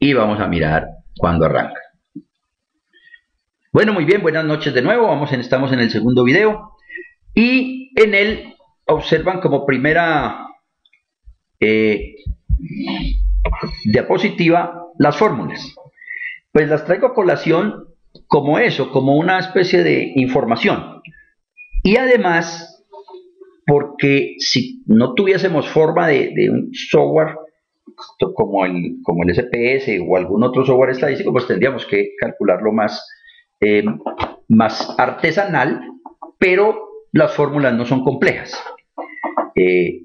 y vamos a mirar cuando arranca. Bueno, muy bien, buenas noches de nuevo. Estamos en el segundo video y en él observan como primera diapositiva las fórmulas. Pues las traigo a colación como eso, como una especie de información. Y además, porque si no tuviésemos forma de un software como el SPS o algún otro software estadístico, pues tendríamos que calcularlo más artesanal, pero las fórmulas no son complejas,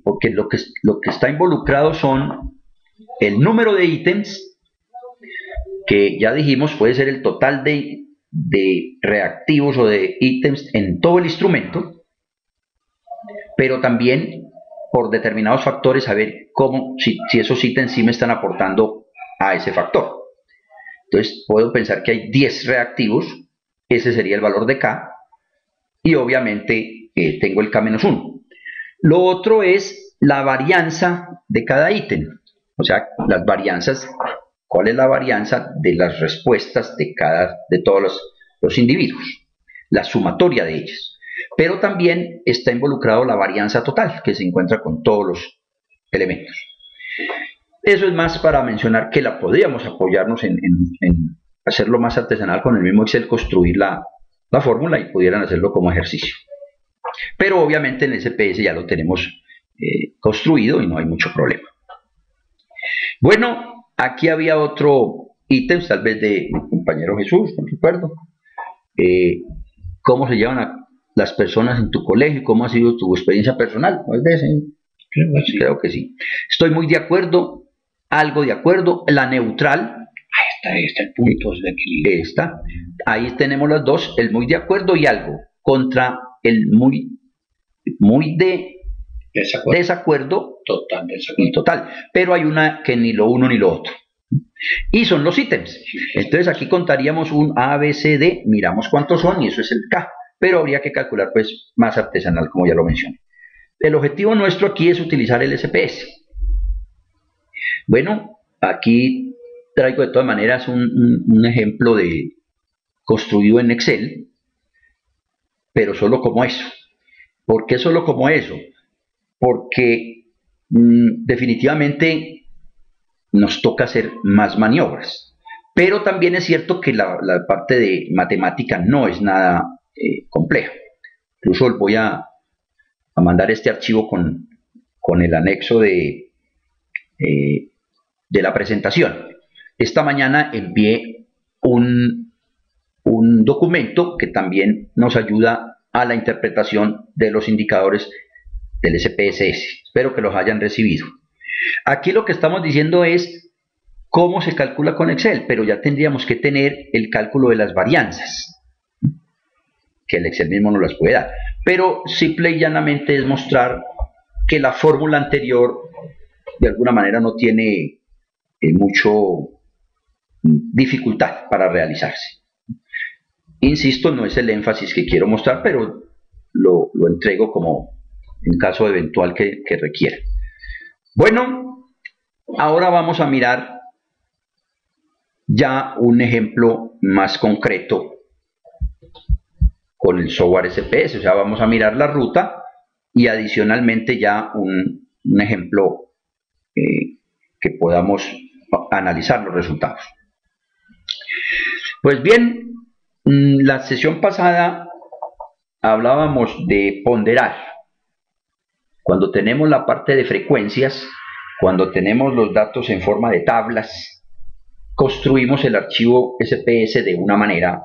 porque lo que está involucrado son el número de ítems, que ya dijimos puede ser el total de reactivos o de ítems en todo el instrumento, pero también por determinados factores saber si esos ítems sí me están aportando a ese factor. Entonces puedo pensar que hay 10 reactivos, ese sería el valor de K, y obviamente tengo el K-1. Lo otro es la varianza de cada ítem, o sea, las varianzas, cuál es la varianza de las respuestas de todos los individuos, la sumatoria de ellas. Pero también está involucrado la varianza total, que se encuentra con todos los elementos. Eso es más para mencionar que la podríamos apoyarnos en hacerlo más artesanal con el mismo Excel, construir la fórmula y pudieran hacerlo como ejercicio. Pero obviamente en el SPS ya lo tenemos construido y no hay mucho problema. Bueno, aquí había otro ítem, tal vez de mi compañero Jesús, no recuerdo. ¿Cómo se llevan las personas en tu colegio? ¿Cómo ha sido tu experiencia personal? Creo que sí. Estoy muy de acuerdo, algo de acuerdo. La neutral, ahí está el punto de equilibrio. Ahí tenemos las dos, el muy de acuerdo y algo, contra el muy de desacuerdo, total. Pero hay una que ni lo uno ni lo otro. Y son los ítems. Entonces aquí contaríamos un A, B, C, D, miramos cuántos son y eso es el K. Pero habría que calcular pues más artesanal, como ya lo mencioné. El objetivo nuestro aquí es utilizar el SPS. Bueno, aquí traigo de todas maneras un ejemplo de construido en Excel, pero solo como eso. ¿Por qué solo como eso? Porque definitivamente nos toca hacer más maniobras. Pero también es cierto que la parte de matemática no es nada compleja. Incluso voy a mandar este archivo con el anexo de la presentación. Esta mañana envié un documento que también nos ayuda a la interpretación de los indicadores del SPSS. Espero que los hayan recibido. Aquí lo que estamos diciendo es cómo se calcula con Excel, pero ya tendríamos que tener el cálculo de las varianzas, que el Excel mismo nos las puede dar. Pero simple y llanamente es mostrar que la fórmula anterior de alguna manera no tiene mucho dificultad para realizarse. Insisto, no es el énfasis que quiero mostrar, pero lo entrego como en caso eventual que requiera. Bueno, ahora vamos a mirar ya un ejemplo más concreto con el software SPS, o sea, vamos a mirar la ruta y adicionalmente ya un ejemplo que podamos analizar los resultados. Pues bien, la sesión pasada hablábamos de ponderar. Cuando tenemos la parte de frecuencias, cuando tenemos los datos en forma de tablas, construimos el archivo SPS de una manera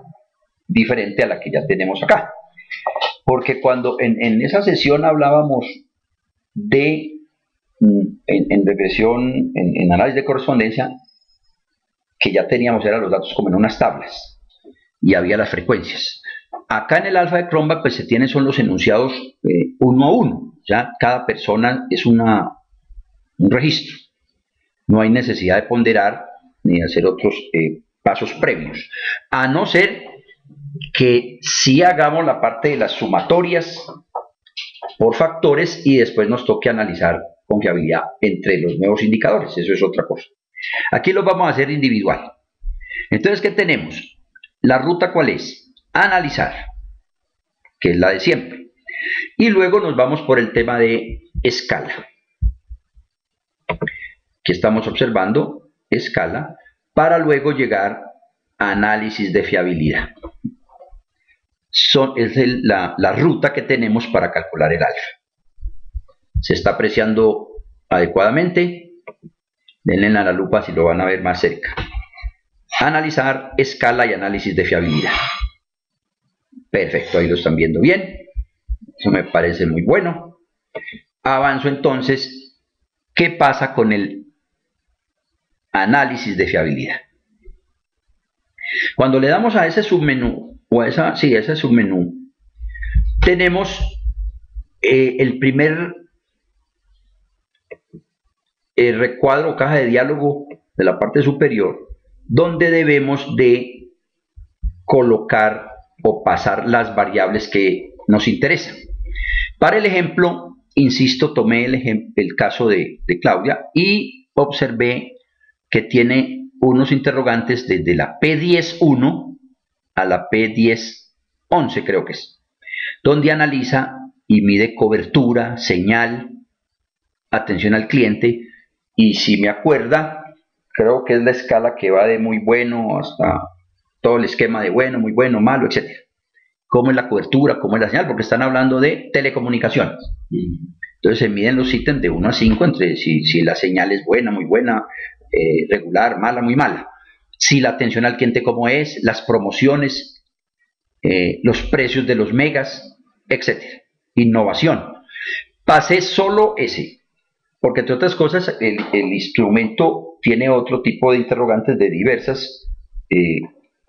diferente a la que ya tenemos acá. Porque cuando en esa sesión hablábamos de en regresión, en análisis de correspondencia, que ya teníamos eran los datos como en unas tablas y había las frecuencias. Acá en el alfa de Cronbach pues se tienen son los enunciados uno a uno, ya cada persona es un registro, no hay necesidad de ponderar ni de hacer otros pasos previos, a no ser que sí hagamos la parte de las sumatorias por factores y después nos toque analizar confiabilidad entre los nuevos indicadores, eso es otra cosa. Aquí lo vamos a hacer individual. Entonces, ¿qué tenemos? La ruta, ¿cuál es? Analizar, que es la de siempre. Y luego nos vamos por el tema de escala. Aquí estamos observando escala para luego llegar a análisis de fiabilidad. Es la ruta que tenemos para calcular el alfa. ¿Se está apreciando adecuadamente? Denle a la lupa si lo van a ver más cerca. Analizar, escala y análisis de fiabilidad. Perfecto, ahí lo están viendo bien. Eso me parece muy bueno. Avanzo entonces. ¿Qué pasa con el análisis de fiabilidad? Cuando le damos a ese submenú, o a ese submenú, tenemos el primer recuadro o caja de diálogo de la parte superior, donde debemos de colocar o pasar las variables que nos interesan. Para el ejemplo, insisto, tomé el caso de Claudia y observé que tiene unos interrogantes desde la P10.1 a la P10.11, creo que es, donde analiza y mide cobertura, señal, atención al cliente, y si me acuerda, creo que es la escala que va de muy bueno hasta todo el esquema de bueno, muy bueno, malo, etc. Cómo es la cobertura, cómo es la señal, porque están hablando de telecomunicaciones. Entonces se miden los ítems de 1 a 5, entre si la señal es buena, muy buena, regular, mala, muy mala. Si la atención al cliente cómo es, las promociones, los precios de los megas, etc. Innovación. Pasé solo ese, porque entre otras cosas el instrumento tiene otro tipo de interrogantes de diversas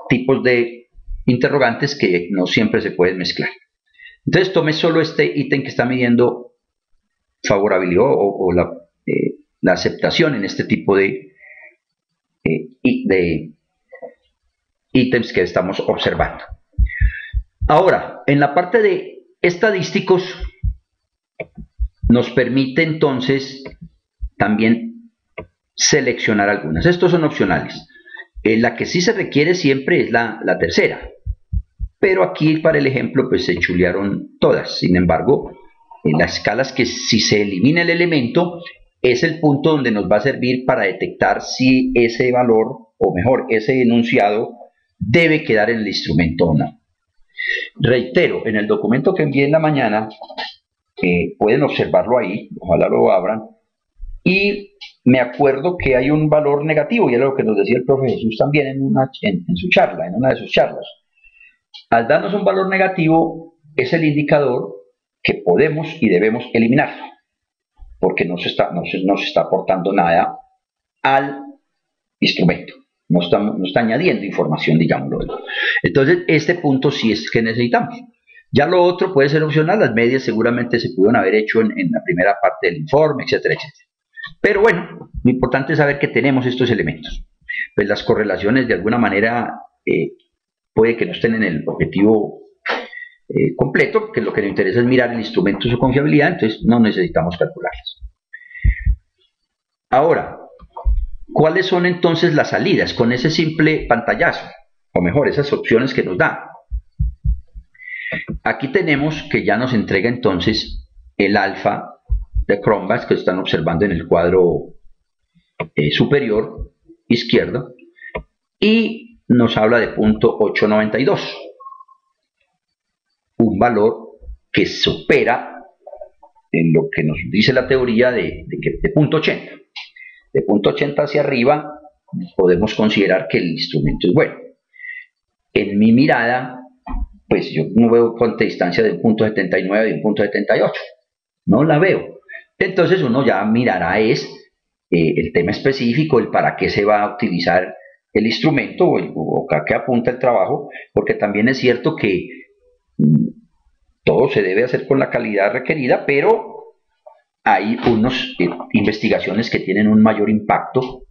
tipos de interrogantes que no siempre se pueden mezclar. Entonces tomé solo este ítem que está midiendo favorabilidad o la aceptación en este tipo de ítems que estamos observando. Ahora, en la parte de estadísticos, nos permite entonces también seleccionar algunas. Estos son opcionales. La que sí se requiere siempre es la tercera. Pero aquí para el ejemplo pues se chulearon todas. Sin embargo, en las escalas que si se elimina el elemento es el punto donde nos va a servir para detectar si ese valor, o mejor, ese enunciado debe quedar en el instrumento o no. Reitero, en el documento que envié en la mañana, pueden observarlo ahí, ojalá lo abran, y me acuerdo que hay un valor negativo, y es lo que nos decía el profe Jesús también en su charla, en una de sus charlas. Al darnos un valor negativo, es el indicador que podemos y debemos eliminar, porque no se está aportando nada al instrumento, no está añadiendo información, digámoslo. Entonces, este punto sí es que necesitamos. Ya lo otro puede ser opcional, las medias seguramente se pudieron haber hecho en la primera parte del informe, etcétera, etcétera. Pero bueno, lo importante es saber que tenemos estos elementos. Pues las correlaciones de alguna manera puede que no estén en el objetivo completo, que lo que nos interesa es mirar el instrumento y su confiabilidad, entonces no necesitamos calcularlas. Ahora, ¿cuáles son entonces las salidas con ese simple pantallazo? O mejor, esas opciones que nos da. Aquí tenemos que ya nos entrega entonces el alfa de Cronbach que están observando en el cuadro superior izquierdo y nos habla de punto 892, un valor que supera en lo que nos dice la teoría de punto 80. De punto 80 hacia arriba podemos considerar que el instrumento es bueno. En mi mirada, pues yo no veo cuánta distancia de un punto 79 de un punto 78, no la veo. Entonces uno ya mirará el tema específico, el para qué se va a utilizar el instrumento o a qué apunta el trabajo, porque también es cierto que todo se debe hacer con la calidad requerida, pero hay unas investigaciones que tienen un mayor impacto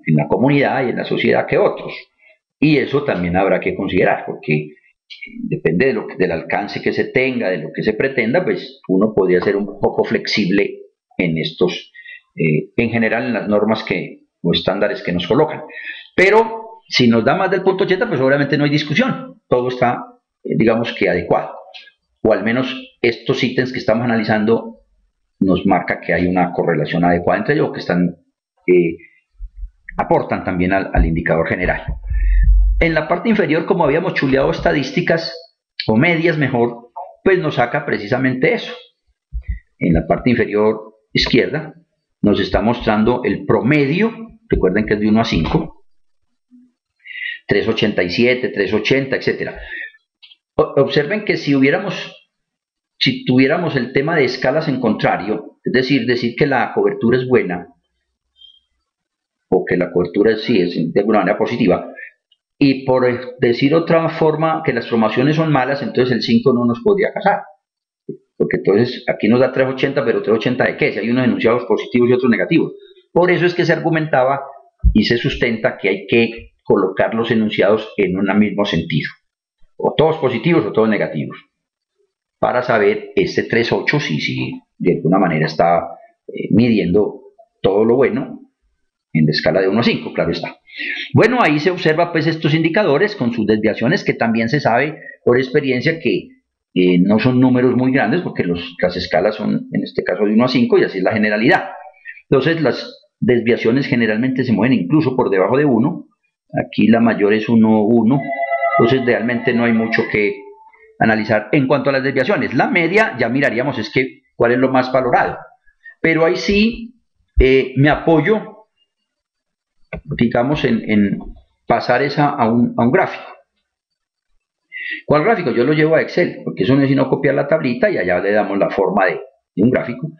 en la comunidad y en la sociedad que otros. Y eso también habrá que considerar, porque depende del alcance que se tenga, de lo que se pretenda, pues uno podría ser un poco flexible en estos, en general en las normas que o estándares que nos colocan. Pero si nos da más del punto 80, pues obviamente no hay discusión, todo está, digamos que adecuado, o al menos estos ítems que estamos analizando nos marca que hay una correlación adecuada entre ellos, que están, aportan también al indicador general. En la parte inferior, como habíamos chuleado estadísticas, o medias mejor, pues nos saca precisamente eso. En la parte inferior izquierda nos está mostrando el promedio, recuerden que es de 1 a 5, 387, 380, etc. Observen que si tuviéramos el tema de escalas en contrario, es decir que la cobertura es buena, o que la cobertura sí es de alguna manera positiva, y por decir otra forma que las formaciones son malas, entonces el 5 no nos podría casar. Porque entonces aquí nos da 380, pero 380 ¿de qué? Si hay unos enunciados positivos y otros negativos. Por eso es que se argumentaba y se sustenta que hay que colocar los enunciados en un mismo sentido. O todos positivos o todos negativos. Para saber este 3.8 si de alguna manera está midiendo todo lo bueno en la escala de 1 a 5, claro está. Bueno, ahí se observa pues estos indicadores con sus desviaciones, que también se sabe por experiencia que no son números muy grandes, porque las escalas son en este caso de 1 a 5 y así es la generalidad. Entonces las desviaciones generalmente se mueven incluso por debajo de 1, aquí la mayor es 1, 1, entonces realmente no hay mucho que analizar en cuanto a las desviaciones. La media ya miraríamos es que cuál es lo más valorado, pero ahí sí me apoyo, digamos, en pasar esa a un gráfico. ¿Cuál gráfico? Yo lo llevo a Excel, porque eso no es sino copiar la tablita y allá le damos la forma de un gráfico.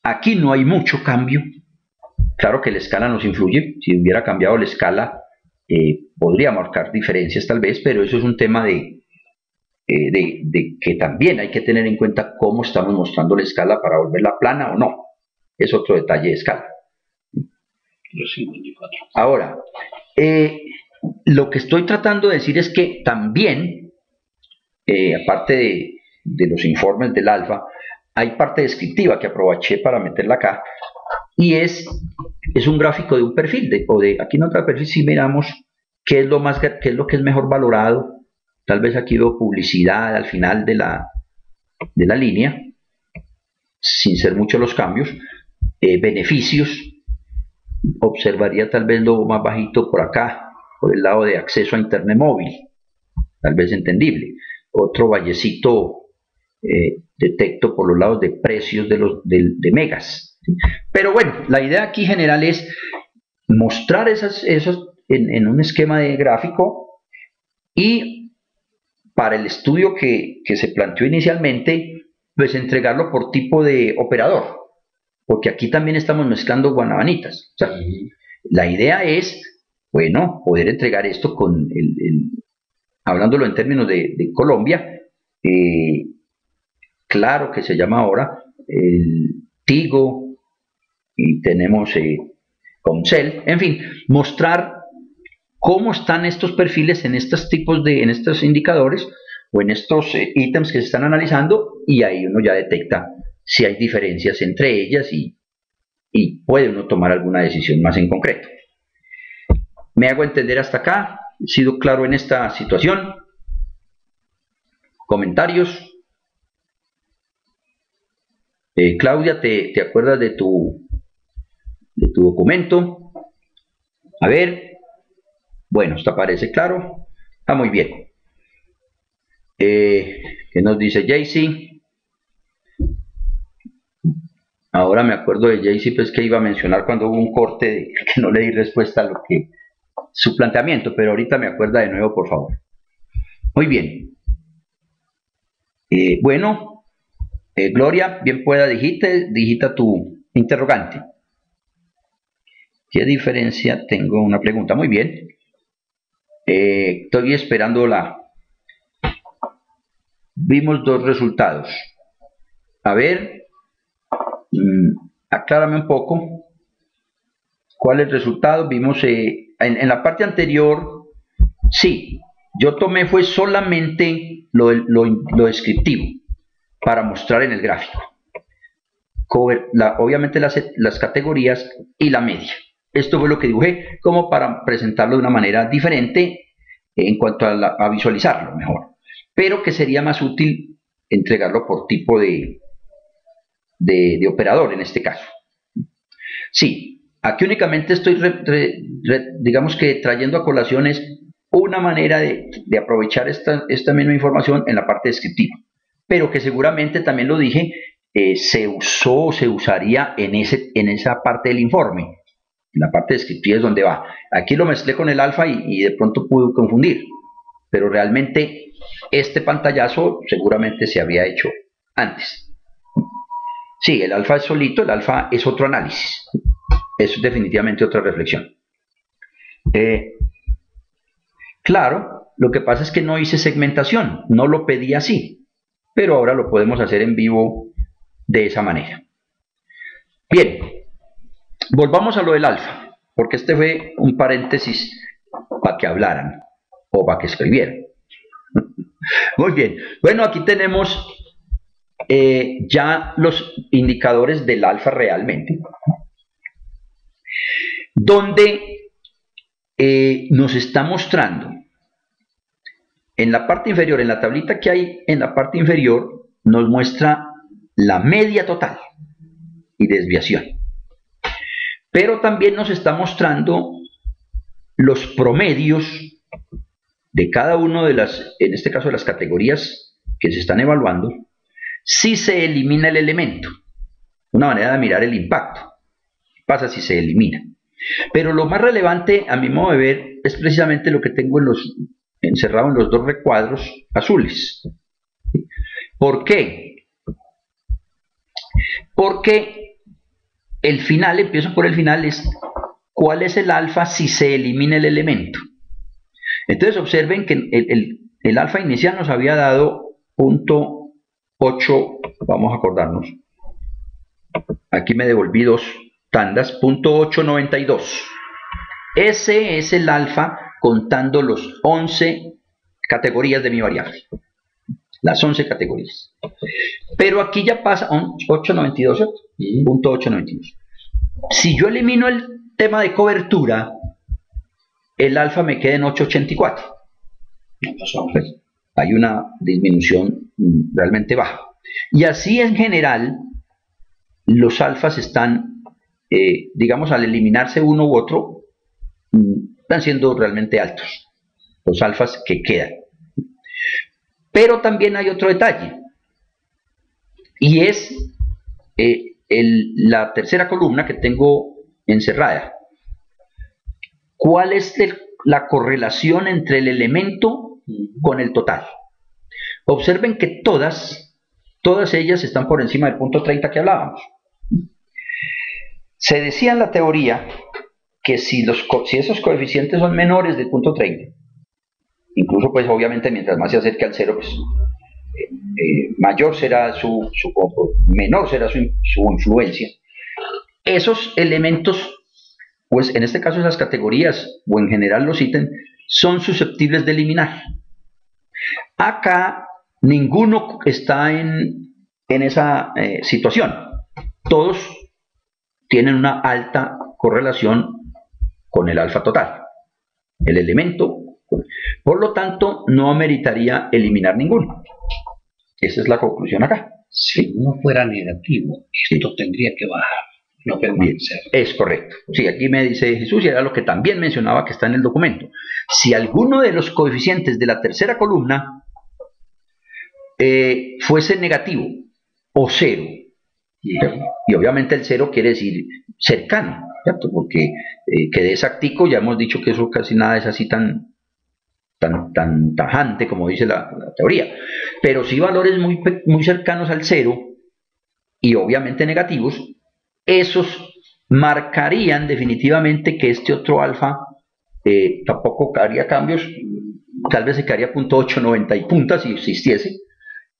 Aquí no hay mucho cambio. Claro que la escala nos influye. Si hubiera cambiado la escala, podría marcar diferencias tal vez, pero eso es un tema de que también hay que tener en cuenta cómo estamos mostrando la escala para volverla plana o no. Es otro detalle de escala. Ahora, lo que estoy tratando de decir es que también, aparte de los informes del alfa, hay parte descriptiva que aproveché para meterla acá, y es un gráfico de un perfil, aquí en otro perfil si miramos qué es lo que es mejor valorado. Tal vez aquí veo publicidad al final de la línea, sin ser muchos los cambios, beneficios. Observaría tal vez lo más bajito por acá, por el lado de acceso a internet móvil, tal vez entendible. Otro vallecito detecto por los lados de precios de megas. ¿Sí? Pero bueno, la idea aquí general es mostrar esos en un esquema de gráfico, y para el estudio que se planteó inicialmente, pues entregarlo por tipo de operador. Porque aquí también estamos mezclando guanabanitas. O sea, la idea es, bueno, poder entregar esto con hablándolo en términos de Colombia, claro que se llama ahora el Tigo, y tenemos Comcel, en fin, mostrar cómo están estos perfiles en estos tipos en estos indicadores o en estos ítems que se están analizando, y ahí uno ya detecta si hay diferencias entre ellas y puede uno tomar alguna decisión más en concreto. ¿Me hago entender hasta acá? ¿He sido claro en esta situación? ¿Comentarios? Claudia, ¿te acuerdas de tu documento? A ver. Bueno, ¿esto parece claro? Está muy bien. ¿Qué nos dice Jaycee? Ahora me acuerdo de Jaycee, pues que iba a mencionar cuando hubo un corte que no le di respuesta a su planteamiento, pero ahorita me acuerda de nuevo, por favor. Muy bien. Bueno, Gloria, bien pueda, digita tu interrogante. ¿Qué diferencia? Tengo una pregunta. Muy bien. Estoy esperando Vimos dos resultados. A ver, aclárame un poco. ¿Cuál es el resultado? Vimos en la parte anterior, sí, yo tomé fue solamente lo descriptivo para mostrar en el gráfico. Obviamente las categorías y la media. Esto fue lo que dibujé como para presentarlo de una manera diferente en cuanto a visualizarlo mejor, pero que sería más útil entregarlo por tipo de operador en este caso. Sí, aquí únicamente estoy, digamos que trayendo a colación es una manera de aprovechar esta misma información en la parte descriptiva, pero que seguramente también lo dije, se usaría en esa parte del informe. En la parte descriptiva es donde va. Aquí lo mezclé con el alfa y de pronto pude confundir, pero realmente este pantallazo seguramente se había hecho antes. Sí, el alfa es solito, el alfa es otro análisis. Es definitivamente otra reflexión. Claro, lo que pasa es que no hice segmentación, no lo pedí así, pero ahora lo podemos hacer en vivo de esa manera. Bien, volvamos a lo del alfa, porque este fue un paréntesis para que hablaran o para que escribieran. Muy bien, bueno, aquí tenemos ya los indicadores del alfa realmente, donde nos está mostrando en la parte inferior, en la tablita que hay en la parte inferior, nos muestra la media total y desviación. Pero también nos está mostrando los promedios de cada uno de las, en este caso de las categorías que se están evaluando, si se elimina el elemento. Una manera de mirar el impacto. ¿Qué pasa si se elimina? Pero lo más relevante, a mi modo de ver, es precisamente lo que tengo encerrado en los dos recuadros azules. ¿Por qué? Porque el final, empiezo por el final, es ¿cuál es el alfa si se elimina el elemento? Entonces observen que el alfa inicial nos había dado 0.8, vamos a acordarnos, aquí me devolví dos tandas, 0.892. Ese es el alfa contando los 11 categorías de mi variable. Las 11 categorías. Pero aquí ya pasa 892, ¿cierto? 0.892. Si yo elimino el tema de cobertura, el alfa me queda en 884. Pues, hay una disminución realmente baja. Y así en general, los alfas están, digamos, al eliminarse uno u otro, están siendo realmente altos. Los alfas que quedan. Pero también hay otro detalle. Y es la tercera columna que tengo encerrada. ¿Cuál es la correlación entre el elemento con el total? Observen que todas ellas están por encima del punto 30 que hablábamos. Se decía en la teoría que si esos coeficientes son menores del punto 30, incluso pues obviamente mientras más se acerque al cero, pues mayor será menor será su influencia. Esos elementos, pues en este caso esas categorías, o en general los ítems, son susceptibles de eliminar. Acá ninguno está en esa situación. Todos tienen una alta correlación con el alfa total, el elemento. Por lo tanto, no ameritaría eliminar ninguno. Esa es la conclusión acá. Si uno fuera negativo, esto tendría que bajar, no permanecer. Es correcto. Sí, aquí me dice Jesús, y era lo que también mencionaba que está en el documento. Si alguno de los coeficientes de la tercera columna fuese negativo o cero, y obviamente el cero quiere decir cercano, ¿cierto? Porque quedé exactico, ya hemos dicho que eso casi nada es así tan tajante como dice la teoría, pero sí valores muy cercanos al cero y obviamente negativos, esos marcarían definitivamente que este otro alfa tampoco haría cambios, tal vez se quedaría 0.890 y punta si existiese.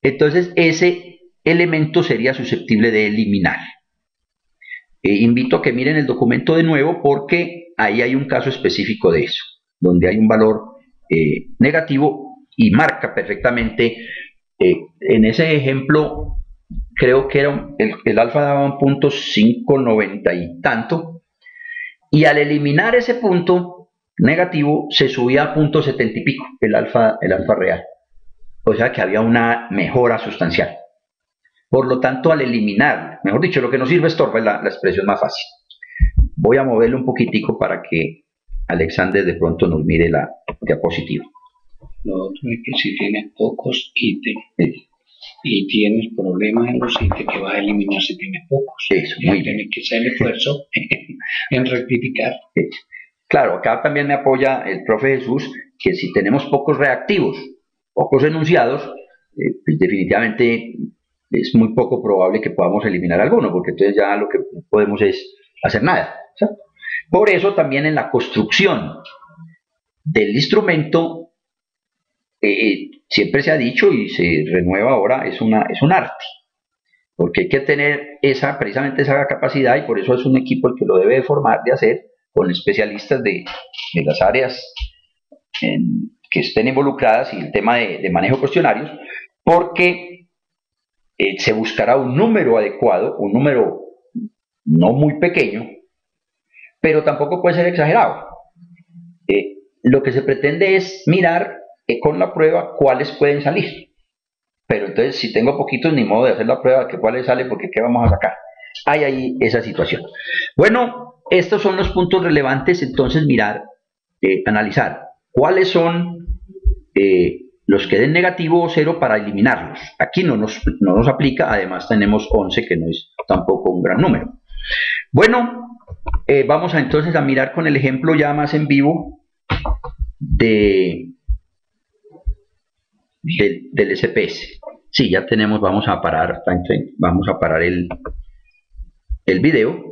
Entonces ese elemento sería susceptible de eliminar. Invito a que miren el documento de nuevo porque ahí hay un caso específico de eso, donde hay un valor negativo y marca perfectamente. En ese ejemplo creo que era el alfa daba un 0.590 y tanto, y al eliminar ese punto negativo se subía a punto 70 y pico el alfa real. O sea que había una mejora sustancial. Por lo tanto, al eliminar, mejor dicho, lo que nos sirve estorba es la expresión más fácil. Voy a moverlo un poquitico para que Alexander de pronto nos mire la diapositiva. Lo otro es que si tienes pocos ítems y tienes problemas en los ítems que vas a eliminar si tienes pocos. Eso, muy bien. Tienes que hacer el esfuerzo en rectificar. Claro, acá también me apoya el profe Jesús, que si tenemos pocos reactivos, pocos enunciados, pues definitivamente es muy poco probable que podamos eliminar alguno, porque entonces ya lo que podemos es hacer nada. ¿Sí? Por eso también en la construcción del instrumento, siempre se ha dicho y se renueva ahora, es un arte, porque hay que tener precisamente esa capacidad, y por eso es un equipo el que lo debe de formar, de hacer, con especialistas de las áreas que estén involucradas y el tema de manejo de cuestionarios, porque se buscará un número adecuado, un número no muy pequeño, pero tampoco puede ser exagerado. Lo que se pretende es mirar con la prueba cuáles pueden salir. Pero entonces, si tengo poquitos, ni modo de hacer la prueba que cuáles salen, porque ¿qué vamos a sacar? Hay ahí esa situación. Bueno, estos son los puntos relevantes, entonces mirar, analizar cuáles son los que den negativo o cero para eliminarlos. Aquí no nos aplica, además tenemos 11, que no es tampoco un gran número. Bueno, vamos entonces a mirar con el ejemplo ya más en vivo del SPS. Sí, ya tenemos, vamos a parar el video.